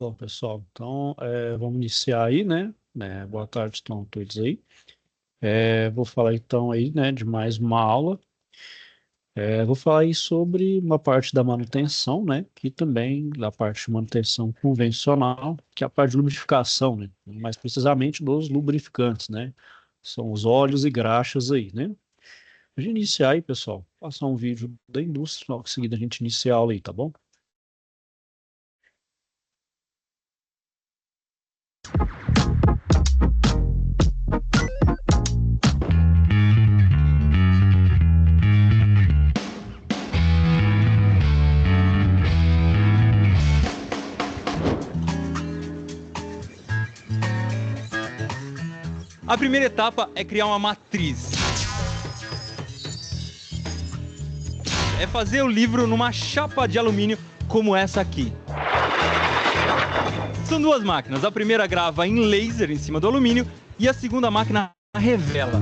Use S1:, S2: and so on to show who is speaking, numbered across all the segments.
S1: Bom, pessoal, então vamos iniciar aí, né? Boa tarde, estão todos aí. Vou falar então aí, né, de mais uma aula. Vou falar aí sobre uma parte da manutenção, né, que também da parte de manutenção convencional, que é a parte de lubrificação, né, mais precisamente dos lubrificantes, né, são os óleos e graxas aí, né. A gente iniciar aí, pessoal, passar um vídeo da indústria, logo em seguida a gente inicia a aula aí, tá bom?
S2: A primeira etapa é criar uma matriz. É fazer o livro numa chapa de alumínio como essa aqui. São duas máquinas. A primeira grava em laser em cima do alumínio e a segunda máquina revela.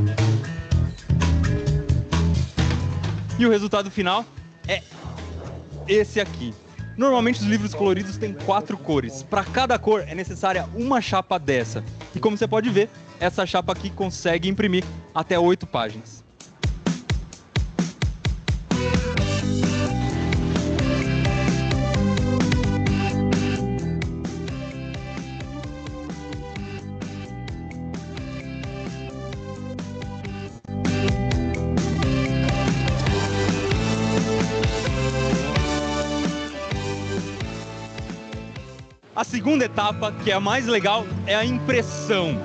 S2: E o resultado final é esse aqui. Normalmente os livros coloridos têm 4 cores. Para cada cor é necessária uma chapa dessa. E como você pode ver, essa chapa aqui consegue imprimir até 8 páginas. A segunda etapa, que é a mais legal, é a impressão.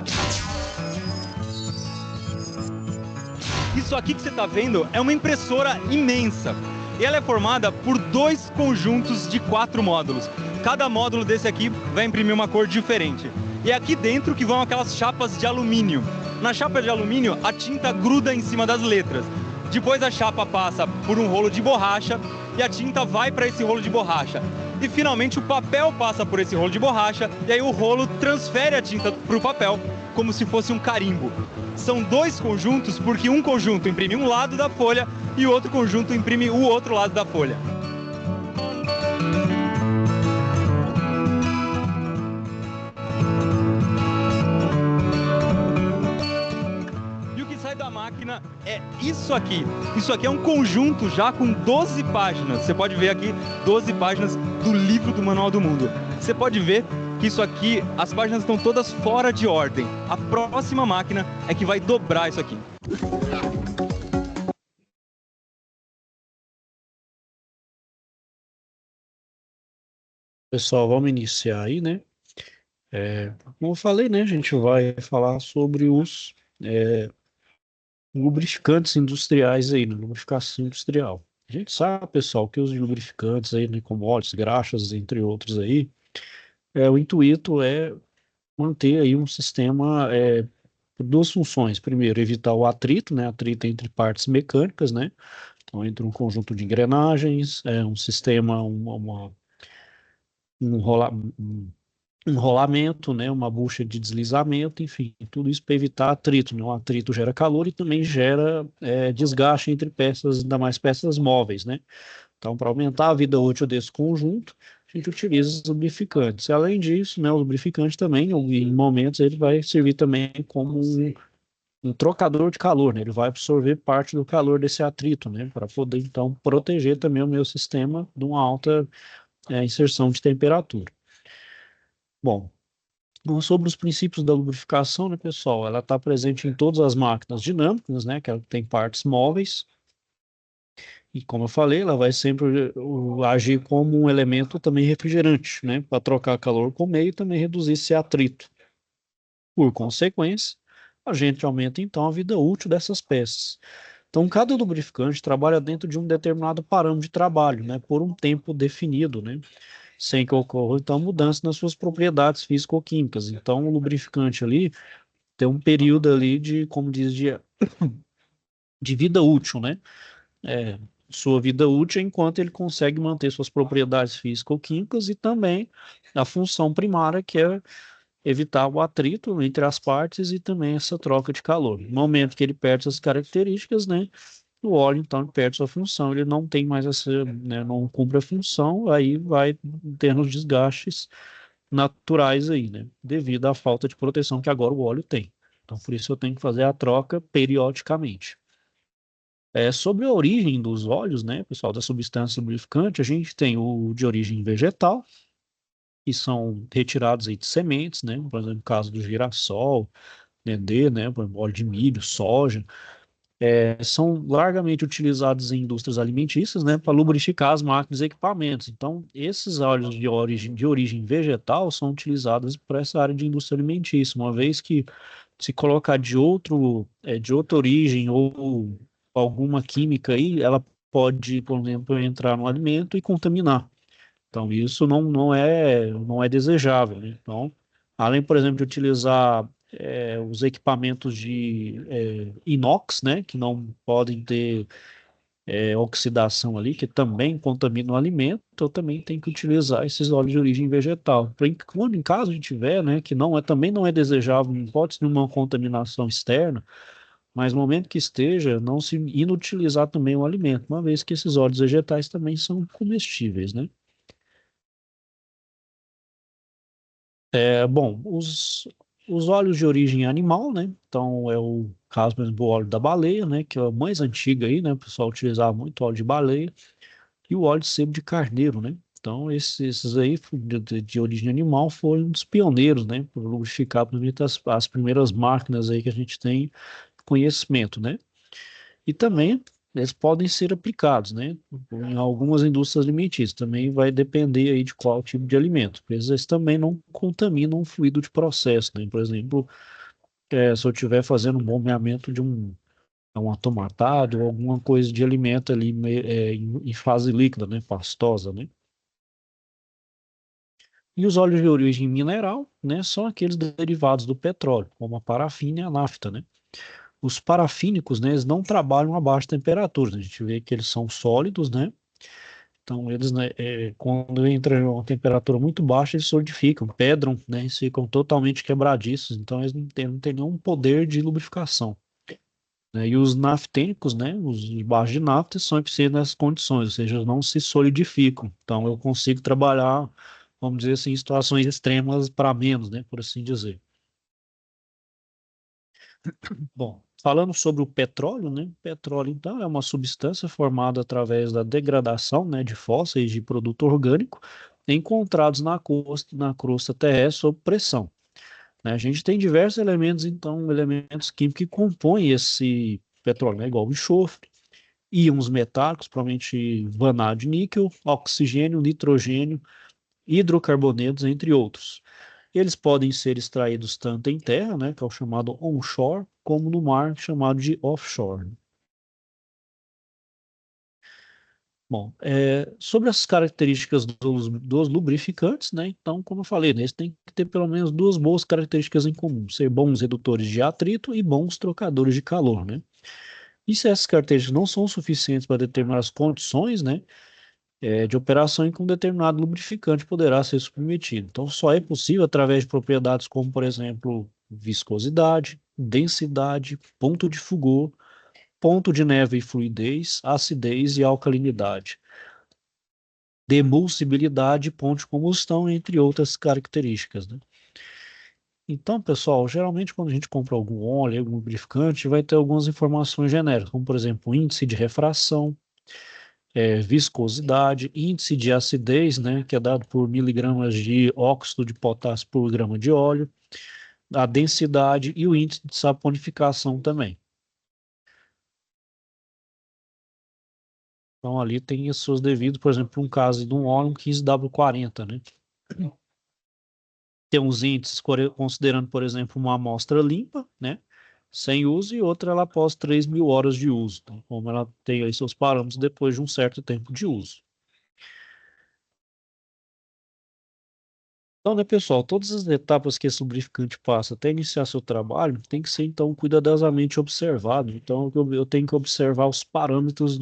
S2: Isso aqui que você está vendo é uma impressora imensa. E ela é formada por 2 conjuntos de 4 módulos. Cada módulo desse aqui vai imprimir uma cor diferente. E é aqui dentro que vão aquelas chapas de alumínio. Na chapa de alumínio, a tinta gruda em cima das letras. Depois a chapa passa por um rolo de borracha e a tinta vai para esse rolo de borracha. E finalmente o papel passa por esse rolo de borracha e aí o rolo transfere a tinta para o papel como se fosse um carimbo. São 2 conjuntos porque um conjunto imprime um lado da folha e o outro conjunto imprime o outro lado da folha. E o que sai da máquina é isso aqui. Isso aqui é um conjunto já com 12 páginas. Você pode ver aqui 12 páginas do livro do Manual do Mundo. Você pode ver que isso aqui, as páginas estão todas fora de ordem. A próxima máquina é que vai dobrar isso aqui.
S1: Pessoal, vamos iniciar aí, né? Como eu falei, né, a gente vai falar sobre os lubrificantes industriais aí, né, lubrificação industrial. A gente sabe, pessoal, que os lubrificantes aí, né, como óleos, graxas, entre outros aí, o intuito é manter aí um sistema por duas funções. Primeiro, evitar o atrito, né, atrito entre partes mecânicas, né, então entre um conjunto de engrenagens, um sistema, um, rola, um rolamento, né, uma bucha de deslizamento, enfim, tudo isso para evitar atrito, né? O atrito gera calor e também gera desgaste entre peças, ainda mais peças móveis, né? Então, para aumentar a vida útil desse conjunto, a gente utiliza os lubrificantes. Além disso, né, o lubrificante também, em momentos, ele vai servir também como um trocador de calor, né? Ele vai absorver parte do calor desse atrito, né? Para poder, então, proteger também o meu sistema de uma alta inserção de temperatura. Bom, bom, sobre os princípios da lubrificação, né, pessoal? Ela está presente em todas as máquinas dinâmicas, né, que ela tem partes móveis, e como eu falei, ela vai sempre agir como um elemento também refrigerante, né, para trocar calor com o meio e também reduzir esse atrito. Por consequência, a gente aumenta então a vida útil dessas peças. Então, cada lubrificante trabalha dentro de um determinado parâmetro de trabalho, né, por um tempo definido, né, sem que ocorra então mudança nas suas propriedades físico-químicas. Então, o lubrificante ali tem um período ali de, como diz, de vida útil, né? É, sua vida útil enquanto ele consegue manter suas propriedades físico-químicas e também a função primária, que é evitar o atrito entre as partes e também essa troca de calor. No momento que ele perde essas características, né? O óleo, então, ele perde sua função, ele não tem mais essa, né, não cumpre a função, aí vai tendo os desgastes naturais aí, né? Devido à falta de proteção que agora o óleo tem. Então, por isso eu tenho que fazer a troca periodicamente. Sobre a origem dos óleos, né, pessoal, da substância lubrificante, a gente tem o de origem vegetal, que são retirados aí de sementes, né? Por exemplo, no caso do girassol, dendê, né? Por exemplo, óleo de milho, soja. São largamente utilizados em indústrias alimentícias, né, para lubrificar as máquinas e equipamentos. Então, esses óleos de origem vegetal são utilizados para essa área de indústria alimentícia, uma vez que se colocar de outra origem ou alguma química aí, ela pode, por exemplo, entrar no alimento e contaminar. Então, isso não é desejável, né? Então, além, por exemplo, de utilizar os equipamentos de inox, né, que não podem ter oxidação ali, que também contamina o alimento, eu também tenho que utilizar esses óleos de origem vegetal. Quando em caso a gente tiver, né, que também não é desejável, não pode ser uma contaminação externa, mas no momento que esteja, não se inutilizar também o alimento, uma vez que esses óleos vegetais também são comestíveis, né? Bom, os óleos de origem animal, né? Então, é o caso, por exemplo, do óleo da baleia, né? Que é o mais antigo aí, né? O pessoal utilizava muito óleo de baleia. E o óleo de sebo de carneiro, né? Então, esses aí, de origem animal, foram um dos pioneiros, né? Por lubrificar, principalmente as primeiras máquinas aí que a gente tem conhecimento, né? E também eles podem ser aplicados, né, em algumas indústrias alimentícias. Também vai depender aí de qual tipo de alimento. Porque eles também não contaminam o fluido de processo, né? Por exemplo, se eu estiver fazendo um bombeamento de um atomatado ou alguma coisa de alimento ali em fase líquida, né, pastosa, né? E os óleos de origem mineral, né, são aqueles derivados do petróleo, como a parafina e a nafta, né? Os parafínicos, né, eles não trabalham a baixa temperatura. A gente vê que eles são sólidos, né? Então, eles, né, quando entra em uma temperatura muito baixa, eles solidificam, pedram, né? Eles ficam totalmente quebradiços. Então, eles não têm nenhum poder de lubrificação, né? E os naftênicos, né? Os de baixa de nafta são eficientes nessas condições, ou seja, não se solidificam. Então, eu consigo trabalhar, vamos dizer assim, em situações extremas para menos, né? Por assim dizer. Bom, falando sobre o petróleo, né? O petróleo, então, é uma substância formada através da degradação, né, de fósseis de produto orgânico encontrados na crosta terrestre sob pressão, né? A gente tem diversos elementos, então, elementos químicos que compõem esse petróleo, né? Igual o enxofre, íons metálicos, provavelmente vanádio, níquel, oxigênio, nitrogênio, hidrocarbonetos, entre outros. Eles podem ser extraídos tanto em terra, né, que é o chamado onshore, como no mar, chamado de offshore. Bom, sobre as características dos lubrificantes, né, então, como eu falei, né, eles têm que ter pelo menos duas boas características em comum, ser bons redutores de atrito e bons trocadores de calor, né? E se essas características não são suficientes para determinadas condições, né, de operação em que um determinado lubrificante poderá ser submetido. Então, só é possível através de propriedades como, por exemplo, viscosidade, densidade, ponto de fugor, ponto de neve e fluidez, acidez e alcalinidade, demulsibilidade, ponto de combustão, entre outras características, né? Então, pessoal, geralmente quando a gente compra algum óleo, algum lubrificante, vai ter algumas informações genéricas, como por exemplo, índice de refração, viscosidade, índice de acidez, né, que é dado por miligramas de óxido de potássio por grama de óleo, a densidade e o índice de saponificação também. Então ali tem os seus devidos, por exemplo, um caso de um óleo, um 15W40, né? Tem uns índices considerando, por exemplo, uma amostra limpa, né? Sem uso, e outra ela após 3.000 horas de uso, então, como ela tem aí seus parâmetros depois de um certo tempo de uso. Então, né, pessoal, todas as etapas que esse lubrificante passa até iniciar seu trabalho tem que ser, então, cuidadosamente observado. Então, eu tenho que observar os parâmetros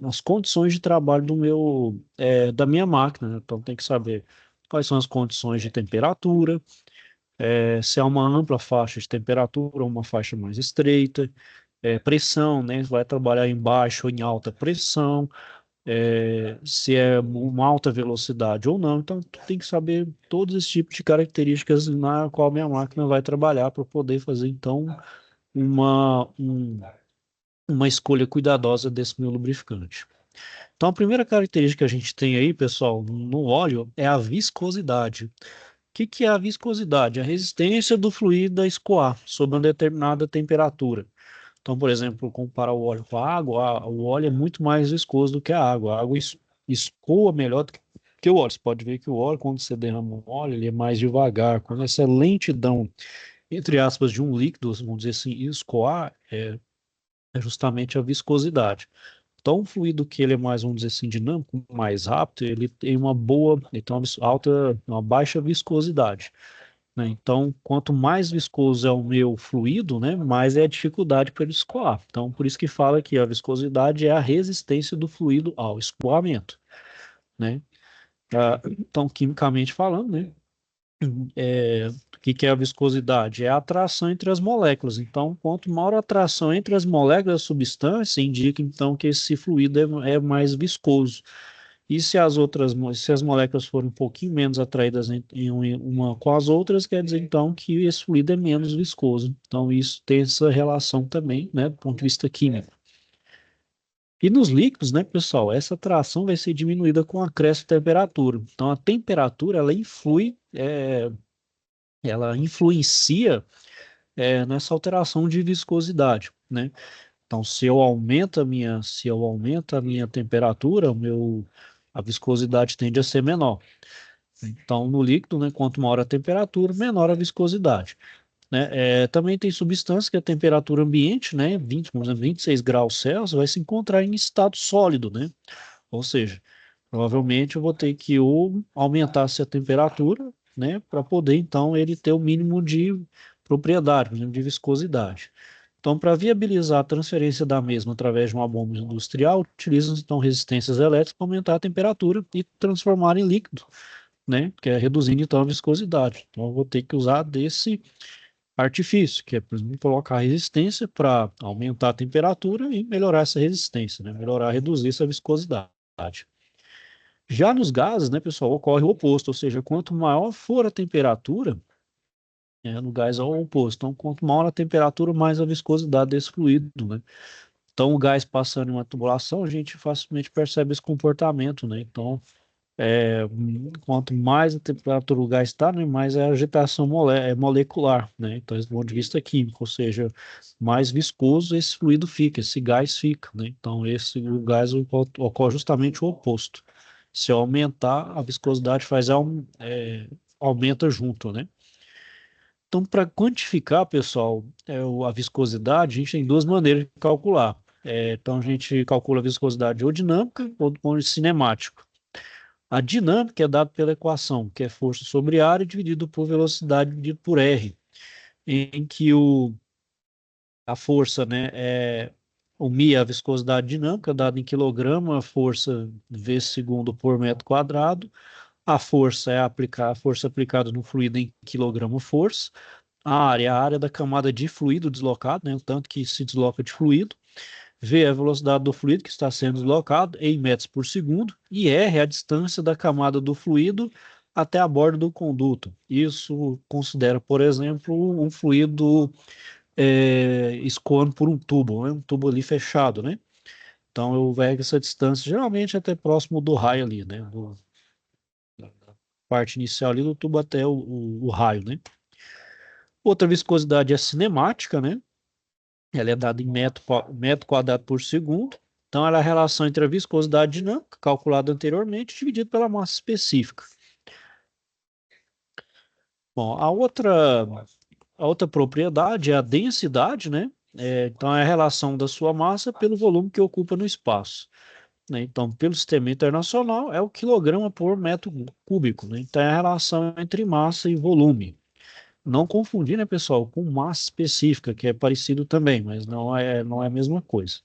S1: as condições de trabalho da minha máquina, né? Então, tem que saber quais são as condições de temperatura, se é uma ampla faixa de temperatura ou uma faixa mais estreita, pressão, né? Vai trabalhar em baixa ou em alta pressão, se é uma alta velocidade ou não. Então, tu tem que saber todos esses tipos de características na qual minha máquina vai trabalhar para poder fazer, então, uma, um- uma escolha cuidadosa desse meu lubrificante. Então, a primeira característica que a gente tem aí, pessoal, no óleo é a viscosidade. O que é a viscosidade? A resistência do fluido a escoar sob uma determinada temperatura. Então, por exemplo, comparar o óleo com a água, o óleo é muito mais viscoso do que a água. A água escoa melhor do que o óleo. Você pode ver que o óleo, quando você derrama o óleo, ele é mais devagar. Quando essa lentidão, entre aspas, de um líquido, vamos dizer assim, escoar, é justamente a viscosidade. Então, um fluido que ele é mais, vamos dizer assim, dinâmico, mais rápido, ele tem ele tem uma baixa viscosidade, né? Então, quanto mais viscoso é o meu fluido, né, mais é a dificuldade para ele escoar. Então, por isso que fala que a viscosidade é a resistência do fluido ao escoamento, né? Então, quimicamente falando, né, o que é a viscosidade? É a atração entre as moléculas. Então, quanto maior a atração entre as moléculas da substância, indica então que esse fluido é mais viscoso. E se as moléculas forem um pouquinho menos atraídas uma com as outras, quer dizer então que esse fluido é menos viscoso. Então, isso tem essa relação também, né, do ponto de vista químico. E nos líquidos, né, pessoal, essa atração vai ser diminuída com o acréscimo de temperatura. Então, a temperatura, ela influencia nessa alteração de viscosidade, né? Então, se eu aumento a minha temperatura, a viscosidade tende a ser menor. Então, no líquido, né, quanto maior a temperatura, menor a viscosidade, né? Também tem substâncias que a temperatura ambiente, né, por exemplo, 26 graus Celsius, vai se encontrar em estado sólido, né? Ou seja, provavelmente eu vou ter que ou aumentar essa temperatura, né, para poder então ele ter o mínimo de propriedade, o mínimo de viscosidade. Então, para viabilizar a transferência da mesma através de uma bomba industrial, utilizam então resistências elétricas para aumentar a temperatura e transformar em líquido, né, que é reduzindo então a viscosidade. Então, eu vou ter que usar desse artifício, que é, por exemplo, colocar resistência para aumentar a temperatura e melhorar essa resistência, né, reduzir essa viscosidade. Já nos gases, né, pessoal, ocorre o oposto, ou seja, quanto maior for a temperatura, no gás é o oposto. Então, quanto maior a temperatura, mais a viscosidade desse fluido, né? Então, o gás passando em uma tubulação, a gente facilmente percebe esse comportamento, né? Então, quanto mais a temperatura do gás está, né, mais é a agitação molecular, né? Então, do ponto de vista químico, ou seja, mais viscoso esse fluido fica, esse gás fica, né? Então, o gás ocorre justamente o oposto. Se eu aumentar, a viscosidade aumenta junto, né? Então, para quantificar, pessoal, a viscosidade, a gente tem duas maneiras de calcular. Então, a gente calcula a viscosidade ou dinâmica ou do ponto de vista cinemático. A dinâmica é dada pela equação, que é força sobre área dividido por velocidade dividido por R, em que a força, né, o μ é a viscosidade dinâmica, dada em quilograma, a força vezes segundo por metro quadrado, a força a força aplicada no fluido em quilograma força, a área da camada de fluido deslocado, né, o tanto que se desloca de fluido, V é a velocidade do fluido que está sendo deslocado em metros por segundo, e R é a distância da camada do fluido até a borda do conduto. Isso considera, por exemplo, um fluido escoando por um tubo, né, um tubo ali fechado, né? Então eu vejo essa distância geralmente até próximo do raio ali, né? Da parte inicial ali do tubo até o raio, né? Outra viscosidade é a cinemática, né? Ela é dada em metro quadrado por segundo. Então, ela é a relação entre a viscosidade dinâmica, calculada anteriormente, dividido pela massa específica. Bom, a outra propriedade é a densidade, né? Então, é a relação da sua massa pelo volume que ocupa no espaço, né? Então, pelo sistema internacional, é o quilograma por metro cúbico, né? Então, é a relação entre massa e volume. Não confundir, né, pessoal, com massa específica, que é parecido também, mas não é a mesma coisa,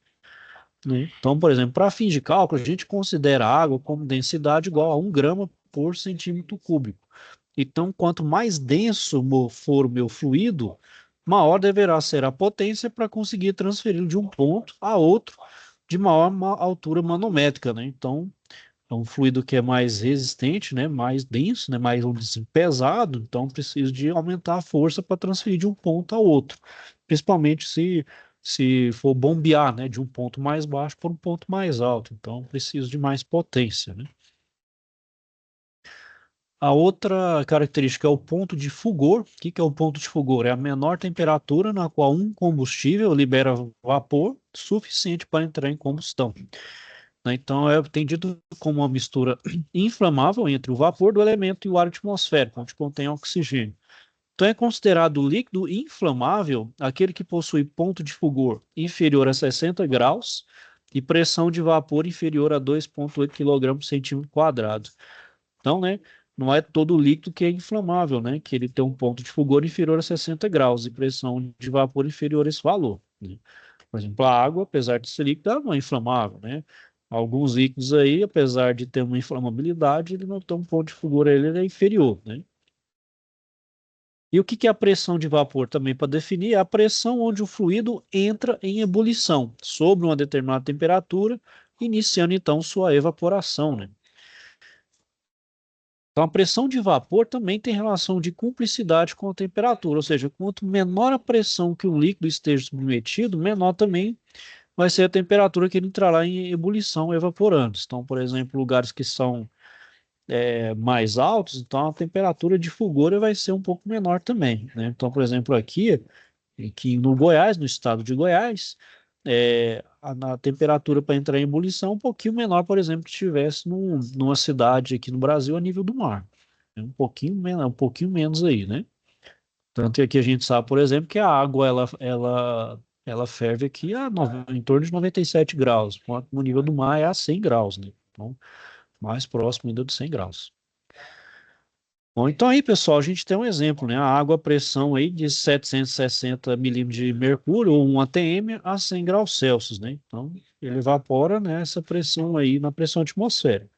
S1: né? Então, por exemplo, para fins de cálculo, a gente considera a água como densidade igual a 1 grama por centímetro cúbico. Então, quanto mais denso for o meu fluido, maior deverá ser a potência para conseguir transferi-lo de um ponto a outro de maior altura manométrica, né? Então, é um fluido que é mais resistente, né? Mais denso, né? Mais, vamos dizer, pesado. Então, preciso de aumentar a força para transferir de um ponto ao outro. Principalmente se for bombear, né? De um ponto mais baixo para um ponto mais alto. Então, preciso de mais potência, né? A outra característica é o ponto de fulgor. O que que é o ponto de fulgor? É a menor temperatura na qual um combustível libera vapor suficiente para entrar em combustão, né? Então, é entendido como uma mistura inflamável entre o vapor do elemento e o ar atmosférico, onde contém oxigênio. Então, é considerado líquido inflamável aquele que possui ponto de fulgor inferior a 60 graus e pressão de vapor inferior a 2,8 kg por centímetro quadrado. Então, né, não é todo líquido que é inflamável, né, que ele tem um ponto de fulgor inferior a 60 graus e pressão de vapor inferior a esse valor, né? Por exemplo, a água, apesar de ser líquida, ela não é inflamável, né? Alguns líquidos aí, apesar de ter uma inflamabilidade, ele não tem um ponto de fulgor, ele é inferior, né? E o que que é a pressão de vapor também para definir? É a pressão onde o fluido entra em ebulição, sob uma determinada temperatura, iniciando então sua evaporação, né? Então, a pressão de vapor também tem relação de cumplicidade com a temperatura, ou seja, quanto menor a pressão que o líquido esteja submetido, menor também vai ser a temperatura que ele entrará em ebulição, evaporando. Então, por exemplo, lugares que são mais altos, então a temperatura de fulgor vai ser um pouco menor também, né? Então, por exemplo, aqui no Goiás, no estado de Goiás, a temperatura para entrar em ebulição é um pouquinho menor, por exemplo, que estivesse numa cidade aqui no Brasil a nível do mar. É um pouquinho menos aí, né? Tanto que aqui a gente sabe, por exemplo, que a água ela ferve aqui em torno de 97 graus, enquanto no nível do mar é a 100 graus, né? Então, mais próximo ainda dos 100 graus. Bom, então aí, pessoal, a gente tem um exemplo, né? A água a pressão aí de 760 milímetros de mercúrio, ou 1 atm, a 100 graus Celsius, né? Então, ele evapora, né, essa pressão aí na pressão atmosférica.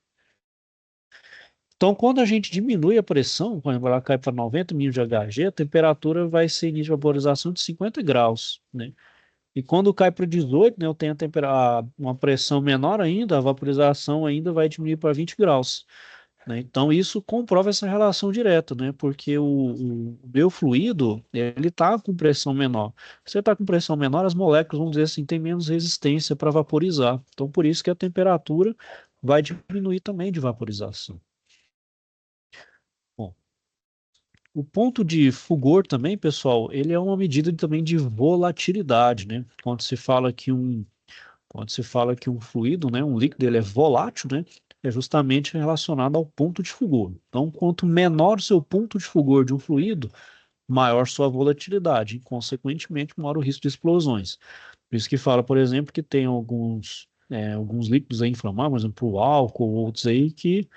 S1: Então, quando a gente diminui a pressão, quando ela cai para 90 milímetros de Hg, a temperatura vai ser início de vaporização de 50 graus, né? E quando cai para 18, né, eu tenho uma pressão menor ainda, a vaporização ainda vai diminuir para 20 graus, né? Então, isso comprova essa relação direta, né? Porque o meu fluido, ele está com pressão menor. Se você está com pressão menor, as moléculas, vamos dizer assim, têm menos resistência para vaporizar. Então, por isso que a temperatura vai diminuir também de vaporização. Bom, o ponto de fulgor também, pessoal, ele é uma medida também de volatilidade, né? Quando se fala que um fluido, né, um líquido, ele é volátil, né? É justamente relacionado ao ponto de fulgor. Então, quanto menor o seu ponto de fulgor de um fluido, maior sua volatilidade, e, consequentemente, maior o risco de explosões. Por isso que fala, por exemplo, que tem alguns líquidos aí inflamáveis, por exemplo, o álcool, outros aí que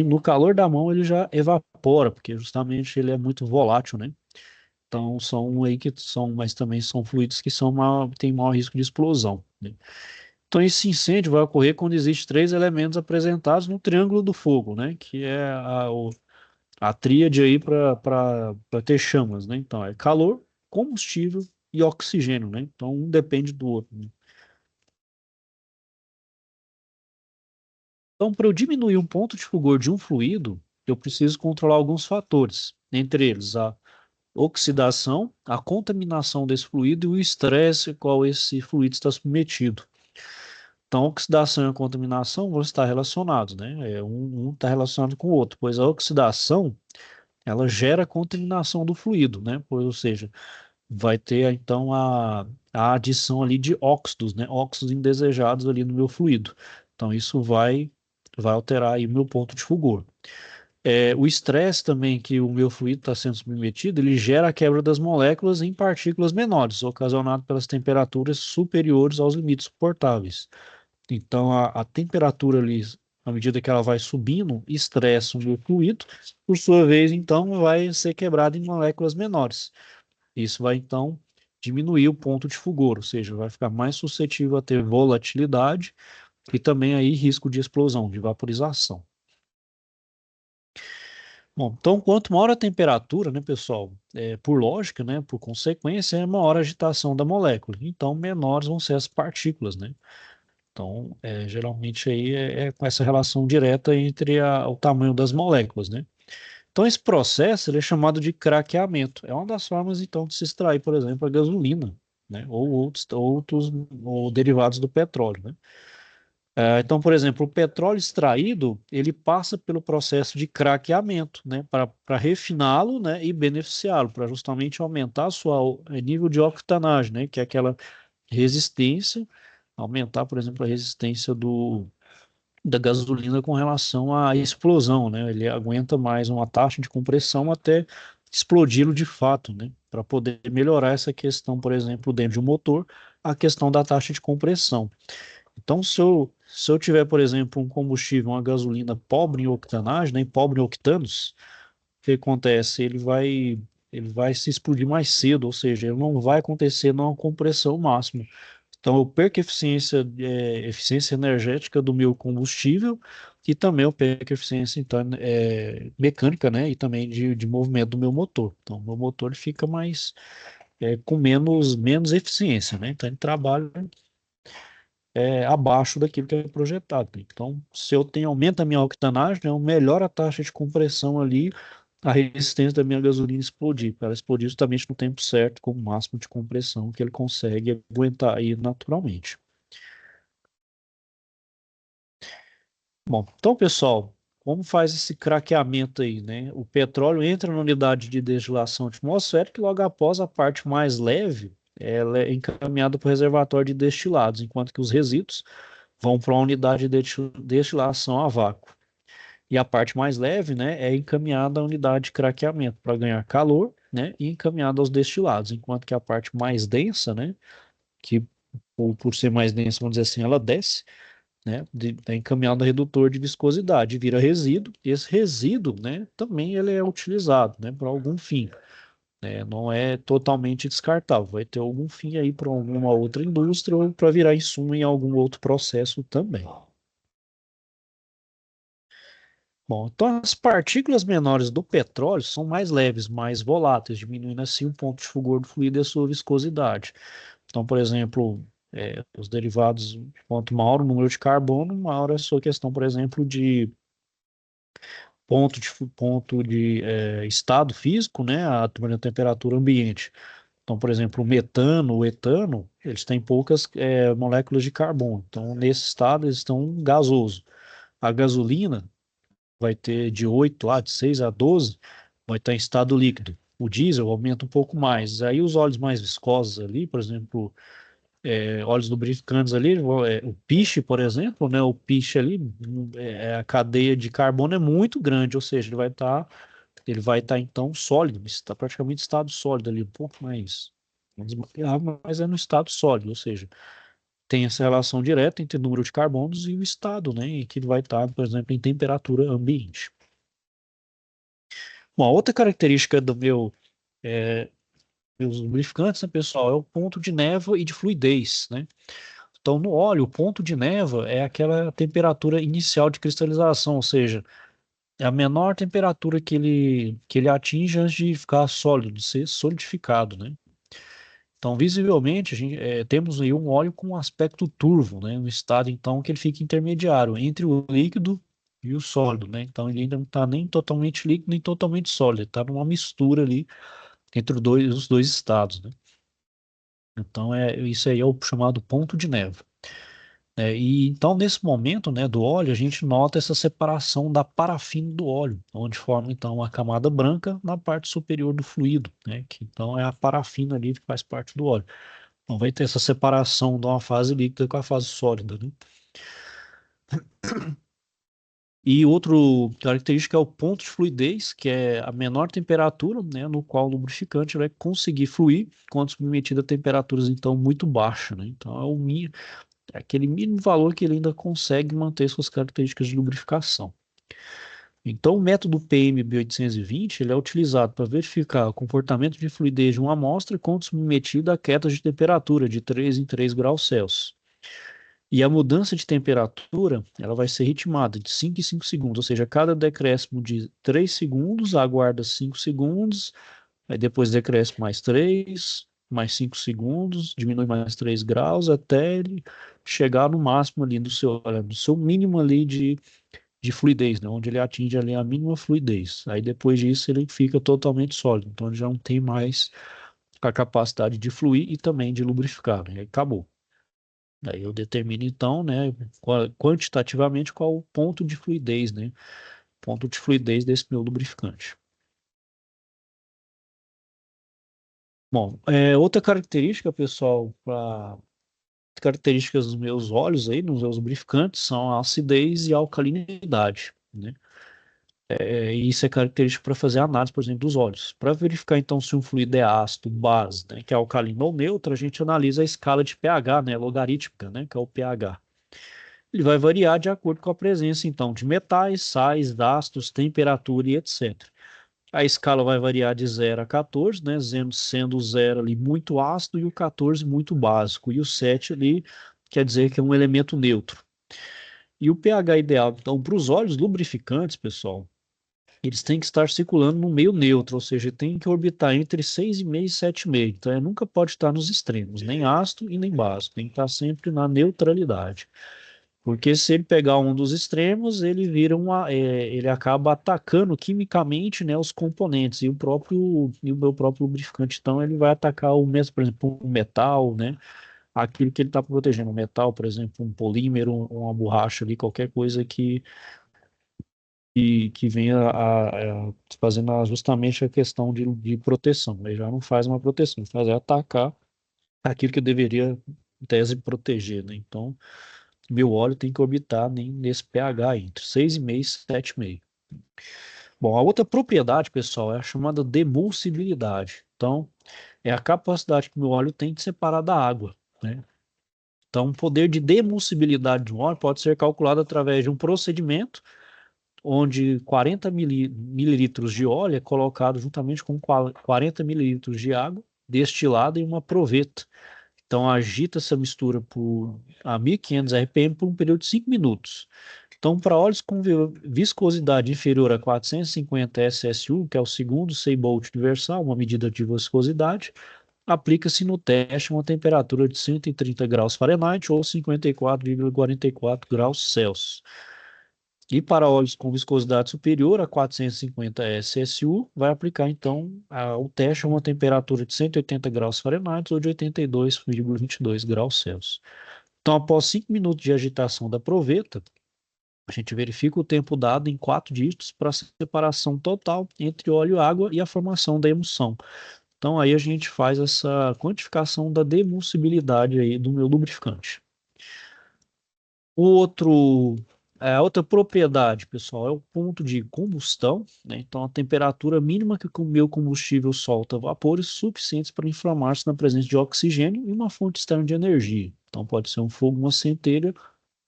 S1: no calor da mão ele já evapora, porque justamente ele é muito volátil, né? Então são aí que são, mas também são fluidos que têm maior risco de explosão, né? Então esse incêndio vai ocorrer quando existem três elementos apresentados no triângulo do fogo, né? Que é a tríade aí para ter chamas, né? Então é calor, combustível e oxigênio, né? Então um depende do outro, né? Então, para eu diminuir um ponto de fulgor de um fluido, eu preciso controlar alguns fatores, entre eles a oxidação, a contaminação desse fluido e o estresse ao qual esse fluido está submetido. Então, a oxidação e a contaminação vão estar relacionados, né? Um está relacionado com o outro, pois a oxidação ela gera contaminação do fluido, né? Ou seja, vai ter então a adição ali de óxidos, né? Óxidos indesejados ali no meu fluido. Então, isso vai alterar aí o meu ponto de fulgor. O estresse também que o meu fluido está sendo submetido, ele gera a quebra das moléculas em partículas menores, ocasionado pelas temperaturas superiores aos limites suportáveis. Então, a temperatura ali, à medida que ela vai subindo, estressa o meu fluido, por sua vez, então, vai ser quebrado em moléculas menores. Isso vai, então, diminuir o ponto de fulgor, ou seja, vai ficar mais suscetível a ter volatilidade e também aí risco de explosão, de vaporização. Bom, então, quanto maior a temperatura, né, pessoal, por lógica, né, por consequência, é maior a agitação da molécula. Então, menores vão ser as partículas, né? Então, geralmente aí é com essa relação direta entre o tamanho das moléculas, né? Então, esse processo ele é chamado de craqueamento. É uma das formas, então, de se extrair, por exemplo, a gasolina, né? Ou outros ou derivados do petróleo, né? Então, por exemplo, o petróleo extraído, ele passa pelo processo de craqueamento, né? Para refiná-lo, né? E beneficiá-lo, para justamente aumentar o nível de octanagem, né? Que é aquela resistência, aumentar, por exemplo, a resistência da gasolina com relação à explosão, né? Ele aguenta mais uma taxa de compressão até explodi-lo de fato, né? Para poder melhorar essa questão, por exemplo, dentro de um motor, a questão da taxa de compressão. Então, se eu tiver, por exemplo, um combustível, uma gasolina pobre em octanagem, né, pobre em octanos, o que acontece? Ele vai se explodir mais cedo, ou seja, ele não vai acontecer numa compressão máxima. Então, eu perco eficiência energética do meu combustível e também eu perco eficiência então, mecânica, né? E também de movimento do meu motor. Então, o meu motor ele fica com menos eficiência, né? Então, ele trabalha abaixo daquilo que é projetado. Então, se eu tenho aumento da minha octanagem, né, eu melhoro a taxa de compressão ali, a resistência da minha gasolina explodir, para ela explodir justamente no tempo certo, com o máximo de compressão que ele consegue aguentar aí naturalmente. Bom, então, pessoal, como faz esse craqueamento aí, né? O petróleo entra na unidade de destilação atmosférica e logo após a parte mais leve, ela é encaminhada para o reservatório de destilados, enquanto que os resíduos vão para a unidade de destilação a vácuo. E a parte mais leve, né, é encaminhada à unidade de craqueamento para ganhar calor, né, e encaminhada aos destilados, enquanto que a parte mais densa, né, que por ser mais densa, vamos dizer assim, ela desce, né, é encaminhada a redutor de viscosidade, vira resíduo, e esse resíduo, né, também ele é utilizado, né, para algum fim, né, não é totalmente descartável, vai ter algum fim aí para alguma outra indústria ou para virar insumo em algum outro processo também. Bom, então as partículas menores do petróleo são mais leves, mais voláteis, diminuindo assim o ponto de fulgor do fluido e a sua viscosidade. Então, por exemplo, os derivados, quanto maior o número de carbono, maior a sua questão, por exemplo, de estado físico, né, a temperatura ambiente. Então, por exemplo, o metano, o etano, eles têm poucas moléculas de carbono. Então, nesse estado, eles estão gasosos. A gasolina vai ter de 6 a 12, vai estar em estado líquido. O diesel aumenta um pouco mais. Aí os óleos mais viscosos ali, por exemplo, óleos lubrificantes ali, o piche, por exemplo, né? O piche ali, a cadeia de carbono é muito grande, ou seja, ele vai estar então sólido, está praticamente em estado sólido ali, um pouco mais, mas é no estado sólido, ou seja, tem essa relação direta entre o número de carbonos e o estado, né? E que ele vai estar, por exemplo, em temperatura ambiente. Uma outra característica meus lubrificantes, né, pessoal, é o ponto de névoa e de fluidez, né? Então, no óleo, o ponto de névoa é aquela temperatura inicial de cristalização, ou seja, é a menor temperatura que ele atinge antes de ficar sólido, de ser solidificado, né? Então, visivelmente, temos aí um óleo com um aspecto turvo, né? Um estado, então, que ele fica intermediário entre o líquido e o sólido, né? Então, ele ainda não está nem totalmente líquido, nem totalmente sólido, ele está numa mistura ali entre os dois estados, né? Então, isso aí é o chamado ponto de névoa. E então, nesse momento, né, do óleo, a gente nota essa separação da parafina do óleo, onde forma, então, a camada branca na parte superior do fluido, né? Que então é a parafina ali que faz parte do óleo. Então, vai ter essa separação de uma fase líquida com a fase sólida, né? E outro característica é o ponto de fluidez, que é a menor temperatura, né, no qual o lubrificante vai conseguir fluir quando submetido a temperaturas então muito baixas, né? Então é aquele mínimo valor que ele ainda consegue manter suas características de lubrificação. Então o método PM-820 ele é utilizado para verificar o comportamento de fluidez de uma amostra quando submetido a quedas de temperatura de 3 em 3 graus Celsius. E a mudança de temperatura, ela vai ser ritmada de 5 em 5 segundos, ou seja, cada decréscimo de 3 segundos, aguarda 5 segundos, aí depois decresce mais 3, mais 5 segundos, diminui mais 3 graus, até ele chegar no máximo ali do seu mínimo ali de fluidez, né? Onde ele atinge ali a mínima fluidez. Aí depois disso ele fica totalmente sólido, então ele já não tem mais a capacidade de fluir e também de lubrificar, né? Aí acabou. Aí eu determino então, né, quantitativamente qual o ponto de fluidez, né? Ponto de fluidez desse meu lubrificante. Bom, outra característica, pessoal, para características dos meus óleos aí, nos meus lubrificantes, são a acidez e a alcalinidade, né? Isso é característico para fazer análise, por exemplo, dos óleos. Para verificar, então, se um fluido é ácido, base, né, que é alcalino ou neutro, a gente analisa a escala de pH, né, logarítmica, né, que é o pH. Ele vai variar de acordo com a presença, então, de metais, sais, ácidos, temperatura e etc. A escala vai variar de 0 a 14, né, sendo o 0 ali muito ácido e o 14 muito básico, e o 7 ali quer dizer que é um elemento neutro. E o pH ideal, então, para os óleos lubrificantes, pessoal, eles têm que estar circulando no meio neutro, ou seja, tem que orbitar entre 6,5 e 7,5. Então, nunca pode estar nos extremos, nem ácido e nem básico. Tem que estar sempre na neutralidade. Porque se ele pegar um dos extremos, ele vira ele acaba atacando quimicamente, né, os componentes e o meu próprio lubrificante. Então, ele vai atacar o mesmo, por exemplo, um metal, né? Aquilo que ele está protegendo, um metal, por exemplo, um polímero, uma borracha ali, qualquer coisa que venha fazendo justamente a questão de proteção. Ele já não faz uma proteção, faz atacar aquilo que deveria, em tese, proteger, né? Então, meu óleo tem que orbitar nesse pH entre 6,5 e 7,5. Bom, a outra propriedade, pessoal, é a chamada demulsibilidade. Então, é a capacidade que o meu óleo tem de separar da água, né? Então, o poder de demulsibilidade de um óleo pode ser calculado através de um procedimento onde 40 mililitros de óleo é colocado juntamente com 40 mililitros de água destilada em uma proveta. Então, agita essa mistura a 1500 RPM por um período de 5 minutos. Então, para óleos com viscosidade inferior a 450 SSU, que é o segundo Seibold universal, uma medida de viscosidade, aplica-se no teste uma temperatura de 130 graus Fahrenheit ou 54,44 graus Celsius. E para óleos com viscosidade superior a 450 SSU, vai aplicar então o teste a uma temperatura de 180 graus Fahrenheit ou de 82,22 graus Celsius. Então, após 5 minutos de agitação da proveta, a gente verifica o tempo dado em 4 dígitos para a separação total entre óleo e água e a formação da emulsão. Então, aí a gente faz essa quantificação da demulsibilidade aí do meu lubrificante. A outra propriedade, pessoal, é o ponto de combustão, né? Então, a temperatura mínima que o meu combustível solta vapores suficientes para inflamar-se na presença de oxigênio e uma fonte externa de energia. Então, pode ser um fogo, uma centelha,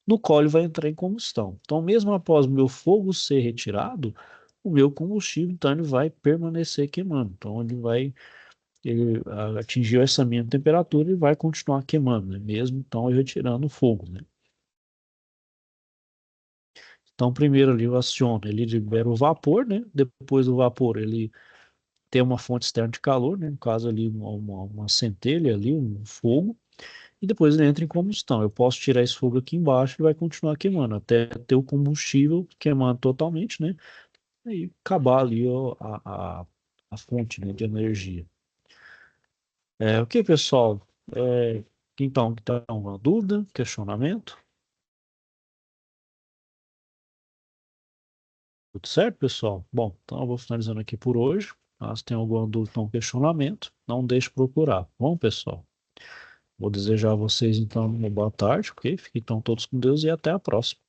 S1: no qual ele vai entrar em combustão. Então, mesmo após o meu fogo ser retirado, o meu combustível, então, ele vai permanecer queimando. Então, ele atingiu essa mesma temperatura e vai continuar queimando, né? Mesmo então eu retirando o fogo, né? Então, primeiro ali eu aciono, ele libera o vapor, né? Depois do vapor, ele tem uma fonte externa de calor, né? No caso ali, uma centelha ali, um fogo, e depois ele entra em combustão. Eu posso tirar esse fogo aqui embaixo e vai continuar queimando, até ter o combustível queimando totalmente, né? E acabar ali a fonte, né, de energia. Ok, pessoal? Então, uma dúvida, questionamento? Tudo certo, pessoal? Bom, então eu vou finalizando aqui por hoje. Caso tenha alguma dúvida ou questionamento, não deixe de procurar. Bom, pessoal, vou desejar a vocês então uma boa tarde, ok? Fiquem então todos com Deus e até a próxima.